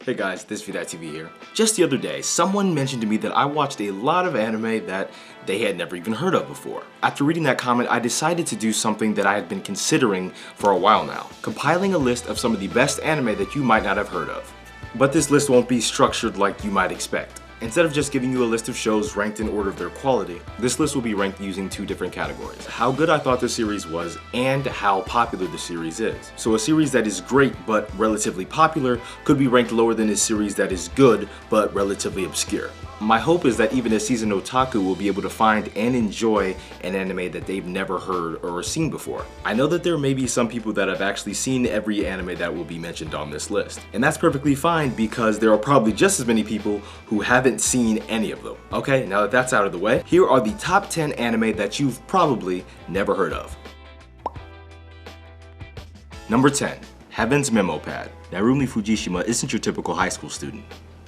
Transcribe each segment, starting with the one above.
Hey guys, thisvthattv here. Just the other day, someone mentioned to me that I watched a lot of anime that they had never even heard of before. After reading that comment, I decided to do something that I had been considering for a while now, compiling a list of some of the best anime that you might not have heard of. But this list won't be structured like you might expect. Instead of just giving you a list of shows ranked in order of their quality, this list will be ranked using two different categories: how good I thought the series was and how popular the series is. So a series that is great but relatively popular could be ranked lower than a series that is good but relatively obscure. My hope is that even a seasoned otaku will be able to find and enjoy an anime that they've never heard or seen before. I know that there may be some people that have actually seen every anime that will be mentioned on this list, and that's perfectly fine because there are probably just as many people who haven't seen any of them. Okay, now that that's out of the way, here are the top 10 anime that you've probably never heard of. Number 10. Heaven's Memo Pad. Narumi Fujishima isn't your typical high school student.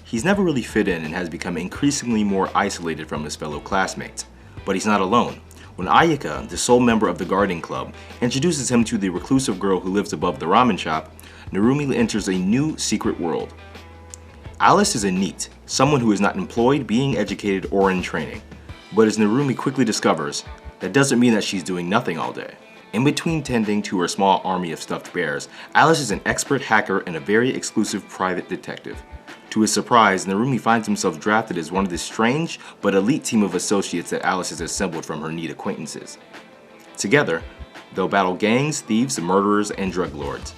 He's never really fit in and has become increasingly more isolated from his fellow classmates. But he's not alone. When Ayaka, the sole member of the gardening club, introduces him to the reclusive girl who lives above the ramen shop, Narumi enters a new secret world. Alice is a NEET, someone who is not employed, being educated, or in training. But as Narumi quickly discovers, that doesn't mean that she's doing nothing all day. In between tending to her small army of stuffed bears, Alice is an expert hacker and a very exclusive private detective. To his surprise, Narumi finds himself drafted as one of the strange but elite team of associates that Alice has assembled from her NEET acquaintances. Together, they'll battle gangs, thieves, murderers, and drug lords.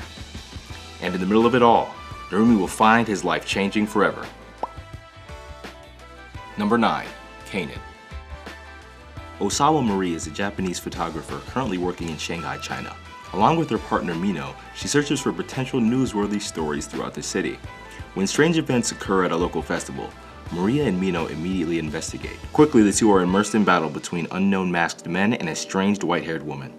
And in the middle of it all, Narumi will find his life changing forever. Number 9. Kanan. Osawa Marie is a Japanese photographer currently working in Shanghai, China. Along with her partner Mino, she searches for potential newsworthy stories throughout the city. When strange events occur at a local festival, Maria and Mino immediately investigate. Quickly, the two are immersed in battle between unknown masked men and a strange white-haired woman.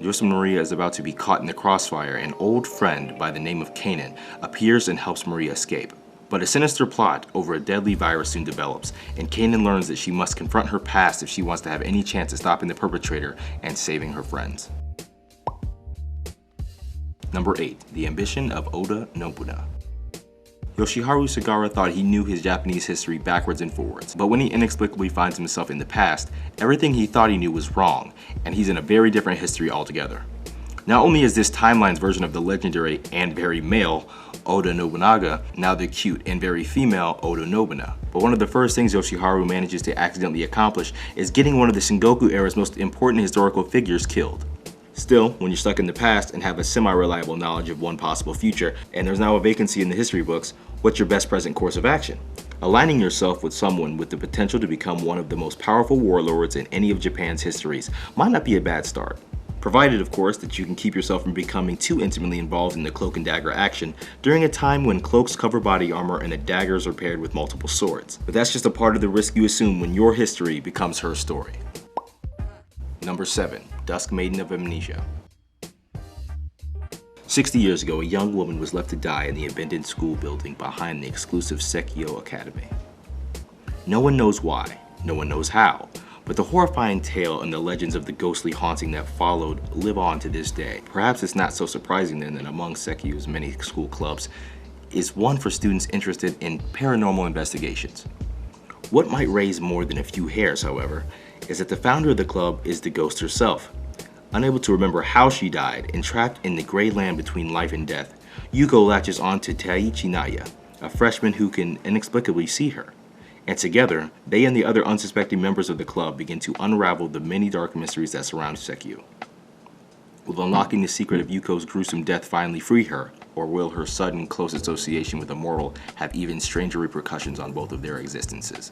Just when Maria is about to be caught in the crossfire, an old friend by the name of Kanan appears and helps Maria escape. But a sinister plot over a deadly virus soon develops, and Kanan learns that she must confront her past if she wants to have any chance at stopping the perpetrator and saving her friends. Number 8. The Ambition of Oda Nobunaga. Yoshiharu Sagara thought he knew his Japanese history backwards and forwards, but when he inexplicably finds himself in the past, everything he thought he knew was wrong, and he's in a very different history altogether. Not only is this timeline's version of the legendary and very male Oda Nobunaga now the cute and very female Oda Nobunaga, but one of the first things Yoshiharu manages to accidentally accomplish is getting one of the Sengoku era's most important historical figures killed. Still, when you're stuck in the past and have a semi-reliable knowledge of one possible future, and there's now a vacancy in the history books, what's your best present course of action? Aligning yourself with someone with the potential to become one of the most powerful warlords in any of Japan's histories might not be a bad start. Provided, of course, that you can keep yourself from becoming too intimately involved in the cloak and dagger action during a time when cloaks cover body armor and the daggers are paired with multiple swords. But that's just a part of the risk you assume when your history becomes her story. Number 7. Dusk, Maiden of Amnesia. 60 years ago, a young woman was left to die in the abandoned school building behind the exclusive Sekio Academy. No one knows why, no one knows how, but the horrifying tale and the legends of the ghostly haunting that followed live on to this day. Perhaps it's not so surprising then that among Sekio's many school clubs is one for students interested in paranormal investigations. What might raise more than a few hairs, however, is that the founder of the club is the ghost herself. Unable to remember how she died and trapped in the gray land between life and death, Yuko latches on to Taichi Naya, a freshman who can inexplicably see her. And together, they and the other unsuspecting members of the club begin to unravel the many dark mysteries that surround Sekio. Will unlocking the secret of Yuko's gruesome death finally free her, or will her sudden close association with a mortal have even stranger repercussions on both of their existences?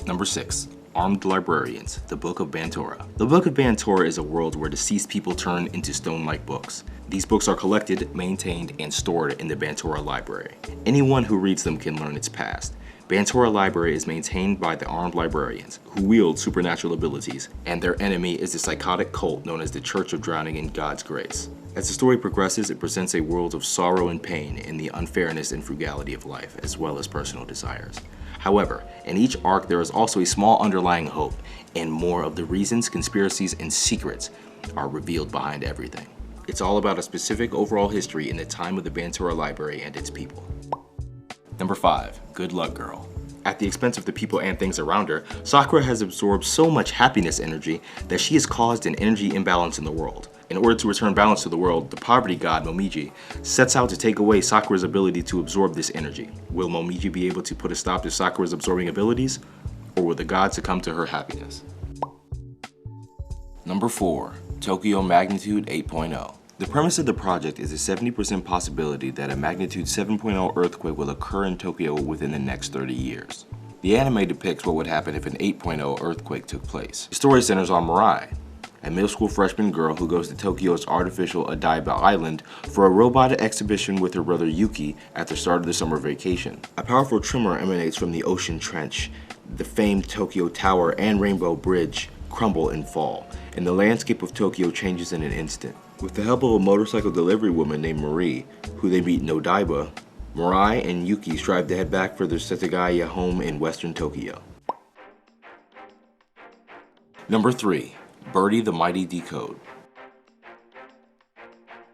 Number 6. Armed Librarians, the Book of Bantora. The Book of Bantora is a world where deceased people turn into stone-like books. These books are collected, maintained, and stored in the Bantora Library. Anyone who reads them can learn its past. Bantora Library is maintained by the Armed Librarians, who wield supernatural abilities, and their enemy is the psychotic cult known as the Church of Drowning in God's Grace. As the story progresses, it presents a world of sorrow and pain in the unfairness and frugality of life, as well as personal desires. However, in each arc there is also a small underlying hope, and more of the reasons, conspiracies, and secrets are revealed behind everything. It's all about a specific overall history in the time of the Bantora Library and its people. Number 5. Good Luck Girl. At the expense of the people and things around her, Sakura has absorbed so much happiness energy that she has caused an energy imbalance in the world. In order to return balance to the world, the poverty god Momiji sets out to take away Sakura's ability to absorb this energy. Will Momiji be able to put a stop to Sakura's absorbing abilities, or will the god succumb to her happiness? Number 4. Tokyo Magnitude 8.0. The premise of the project is a 70% possibility that a magnitude 7.0 earthquake will occur in Tokyo within the next 30 years. The anime depicts what would happen if an 8.0 earthquake took place. The story centers on Mirai, a middle school freshman girl who goes to Tokyo's artificial Odaiba Island for a robot exhibition with her brother Yuki at the start of the summer vacation. A powerful tremor emanates from the ocean trench. The famed Tokyo Tower and Rainbow Bridge crumble and fall, and the landscape of Tokyo changes in an instant. With the help of a motorcycle delivery woman named Marie, who they meet in Odaiba, Mirai and Yuki strive to head back for their Setagaya home in western Tokyo. Number 3. Bertie the Mighty Decode.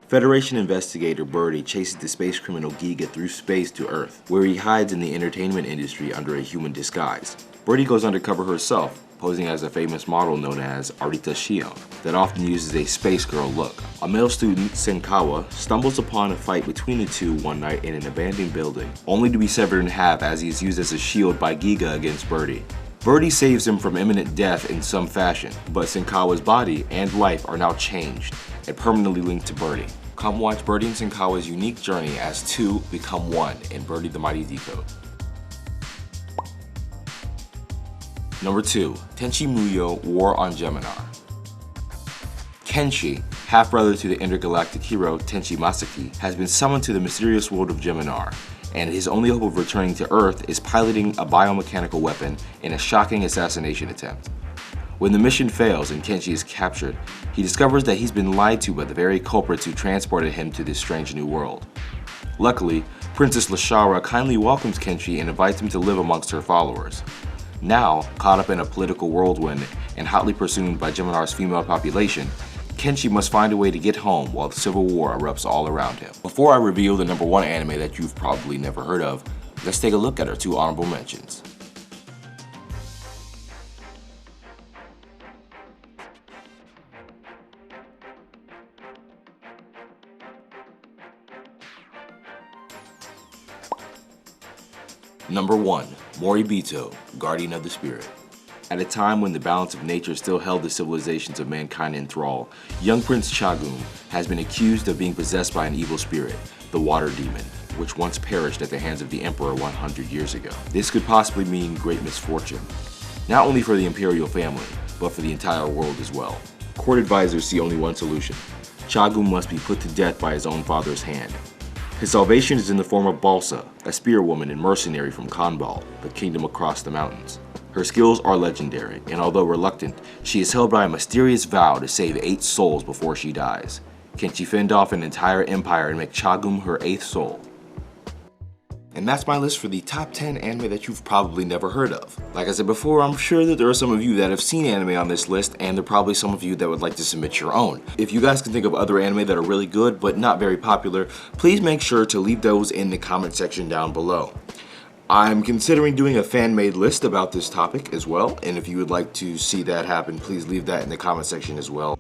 Federation investigator Bertie chases the space criminal Giga through space to Earth, where he hides in the entertainment industry under a human disguise. Bertie goes undercover herself, posing as a famous model known as Arita Shion, that often uses a space girl look. A male student, Senkawa, stumbles upon a fight between the two one night in an abandoned building, only to be severed in half as he is used as a shield by Giga against Bertie. Bertie saves him from imminent death in some fashion, but Senkawa's body and life are now changed and permanently linked to Bertie. Come watch Bertie and Senkawa's unique journey as two become one in Bertie the Mighty Decode. Number 2. Tenchi Muyo War on Geminar. Kenshi, half-brother to the intergalactic hero Tenchi Masaki, has been summoned to the mysterious world of Geminar, and his only hope of returning to Earth is piloting a biomechanical weapon in a shocking assassination attempt. When the mission fails and Kenshi is captured, he discovers that he's been lied to by the very culprits who transported him to this strange new world. Luckily, Princess Lashara kindly welcomes Kenshi and invites him to live amongst her followers. Now, caught up in a political whirlwind and hotly pursued by Geminar's female population, Kenshi must find a way to get home while the civil war erupts all around him. Before I reveal the number 1 anime that you've probably never heard of, let's take a look at our 2 honorable mentions. Number 1. Morabito, Guardian of the Spirit. At a time when the balance of nature still held the civilizations of mankind in thrall, young Prince Chagum has been accused of being possessed by an evil spirit, the Water Demon, which once perished at the hands of the Emperor 100 years ago. This could possibly mean great misfortune, not only for the imperial family, but for the entire world as well. Court advisors see only one solution. Chagum must be put to death by his own father's hand. His salvation is in the form of Balsa, a spearwoman and mercenary from Kanbal, the kingdom across the mountains. Her skills are legendary, and although reluctant, she is held by a mysterious vow to save 8 souls before she dies. Can she fend off an entire empire and make Chagum her 8th soul? And that's my list for the top 10 anime that you've probably never heard of. Like I said before, I'm sure that there are some of you that have seen anime on this list, and there are probably some of you that would like to submit your own. If you guys can think of other anime that are really good but not very popular, please make sure to leave those in the comment section down below. I'm considering doing a fan-made list about this topic as well, and if you would like to see that happen, please leave that in the comment section as well.